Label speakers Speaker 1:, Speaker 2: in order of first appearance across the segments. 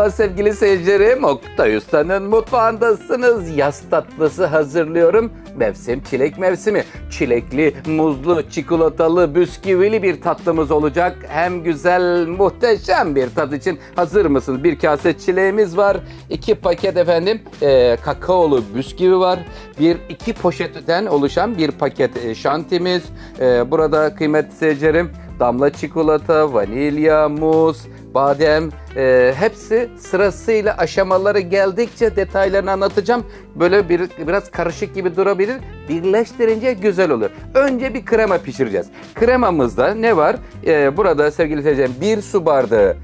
Speaker 1: Merhaba sevgili seyircilerim. Oktay Usta'nın mutfağındasınız. Yaz tatlısı hazırlıyorum. Mevsim çilek mevsimi. Çilekli, muzlu, çikolatalı, bisküvili bir tatlımız olacak. Hem güzel, muhteşem bir tat için hazır mısınız? Bir kase çileğimiz var. 2 paket kakaolu bisküvi var. 2 poşetten oluşan bir paket şantimiz. Burada kıymetli seyircilerim, damla çikolata, vanilya, muz, badem, hepsi sırasıyla aşamaları geldikçe detaylarını anlatacağım. Böyle biraz karışık gibi durabilir. Birleştirince güzel olur. Önce bir krema pişireceğiz. Kremamızda ne var? Burada sevgili seyircilerim 1 su bardağı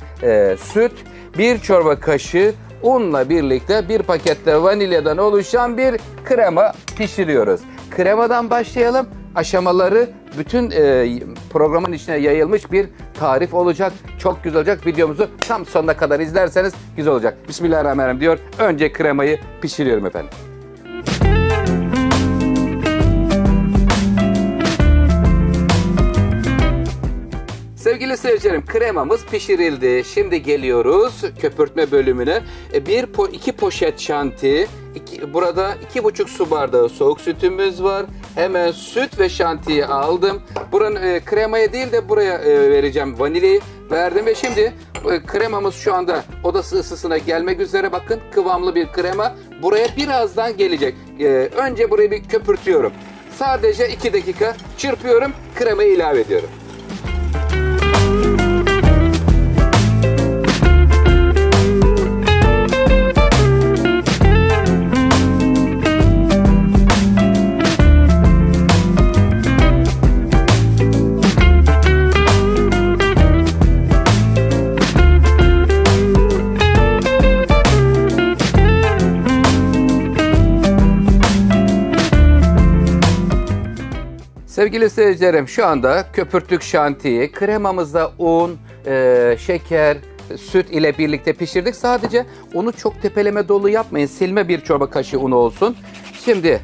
Speaker 1: süt, 1 çorba kaşığı unla birlikte 1 pakette vanilyadan oluşan bir krema pişiriyoruz. Kremadan başlayalım. Aşamaları bütün programın içine yayılmış bir tarif olacak. Çok güzel olacak. Videomuzu tam sonuna kadar izlerseniz güzel olacak. Bismillahirrahmanirrahim diyor. Önce kremayı pişiriyorum efendim. Sevgili seyircilerim, kremamız pişirildi. Şimdi geliyoruz köpürtme bölümüne. 2 poşet şanti, burada 2,5 su bardağı soğuk sütümüz var. Hemen süt ve şantiyi aldım. Buranın kremaya değil de buraya vereceğim vanilyayı. Verdim ve şimdi kremamız şu anda odası ısısına gelmek üzere. Bakın, kıvamlı bir krema. Buraya birazdan gelecek. Önce burayı bir köpürtüyorum. Sadece 2 dakika çırpıyorum, kremayı ilave ediyorum. Sevgili seyircilerim, şu anda köpürttük şantiyi. Kremamızda un, şeker, süt ile birlikte pişirdik. Sadece unu çok tepeleme dolu yapmayın. Silme 1 çorba kaşığı un olsun. Şimdi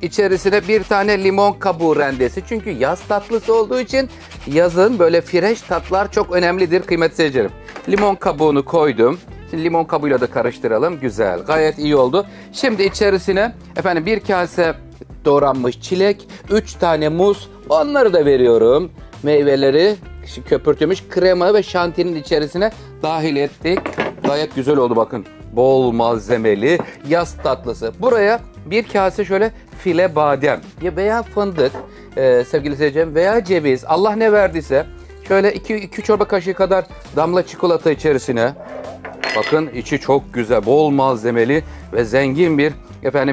Speaker 1: içerisine 1 tane limon kabuğu rendesi. Çünkü yaz tatlısı olduğu için yazın böyle fresh tatlar çok önemlidir kıymetli seyircilerim. Limon kabuğunu koydum. Şimdi limon kabuğuyla da karıştıralım. Güzel, gayet iyi oldu. Şimdi içerisine 1 kase doğranmış çilek, 3 tane muz, onları da veriyorum. Meyveleri köpürtülmüş krema ve şantinin içerisine dahil ettik. Gayet güzel oldu bakın. Bol malzemeli yaz tatlısı. Buraya 1 kase şöyle file badem veya fındık sevgili seyircilerim veya ceviz, Allah ne verdiyse, şöyle 2 çorba kaşığı kadar damla çikolata içerisine. Bakın, içi çok güzel, bol malzemeli ve zengin bir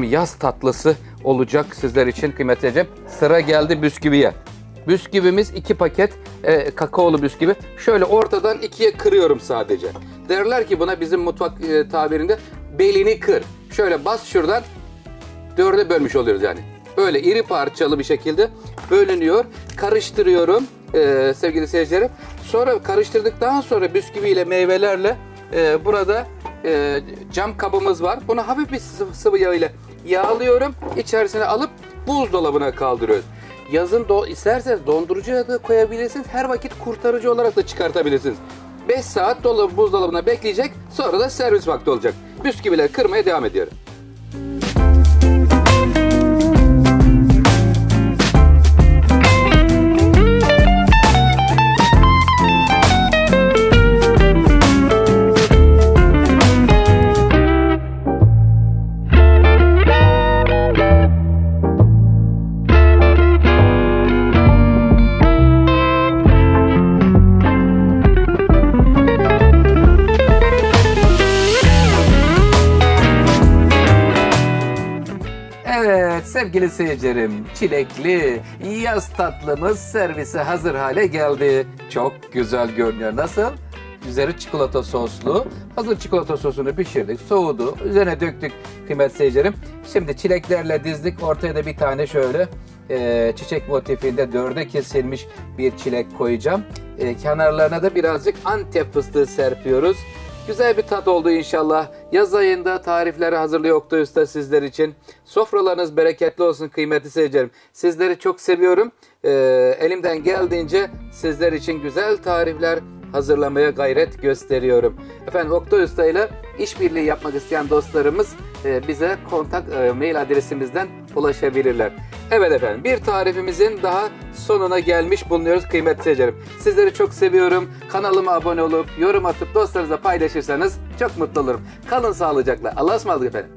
Speaker 1: yaz tatlısı olacak sizler için kıymetli seyircilerim. Sıra geldi bisküviye. Bisküvimiz 2 paket kakaolu bisküvi. Şöyle ortadan 2'ye kırıyorum sadece. Derler ki buna bizim mutfak tabirinde belini kır. Şöyle bas şuradan, 4'e bölmüş oluyoruz yani. Böyle iri parçalı bir şekilde bölünüyor. Karıştırıyorum sevgili seyircilerim. Sonra karıştırdıktan sonra bisküviyle, meyvelerle burada cam kabımız var. Bunu hafif bir sıvı yağ ile yağlıyorum. İçerisine alıp buzdolabına kaldırıyoruz. Yazın isterseniz dondurucuya da koyabilirsiniz. Her vakit kurtarıcı olarak da çıkartabilirsiniz. 5 saat buzdolabına bekleyecek. Sonra da servis vakti olacak. Bisküvileri kırmaya devam ediyorum. Sevgili seyircilerim, çilekli yaz tatlımız servise hazır hale geldi. Çok güzel görünüyor. Nasıl? Üzeri çikolata soslu. Hazır çikolata sosunu pişirdik, soğudu. Üzerine döktük kıymetli seyircilerim. Şimdi çileklerle dizdik. Ortaya da bir tane şöyle çiçek motifinde 4'e kesilmiş bir çilek koyacağım. Kenarlarına da birazcık Antep fıstığı serpiyoruz. Güzel bir tat oldu inşallah. Yaz ayında tarifleri hazırlıyor Oktay Usta sizler için. Sofralarınız bereketli olsun kıymetli seyircilerim. Sizleri çok seviyorum. Elimden geldiğince sizler için güzel tarifler hazırlamaya gayret gösteriyorum. Efendim Oktay Usta ile işbirliği yapmak isteyen dostlarımız bize mail adresimizden ulaşabilirler. Evet efendim, bir tarifimizin daha sonuna gelmiş bulunuyoruz kıymetli seyircilerim. Sizleri çok seviyorum. Kanalıma abone olup yorum atıp dostlarınızla paylaşırsanız çok mutlu olurum. Kalın sağlıcakla. Allah'a ısmarladık efendim.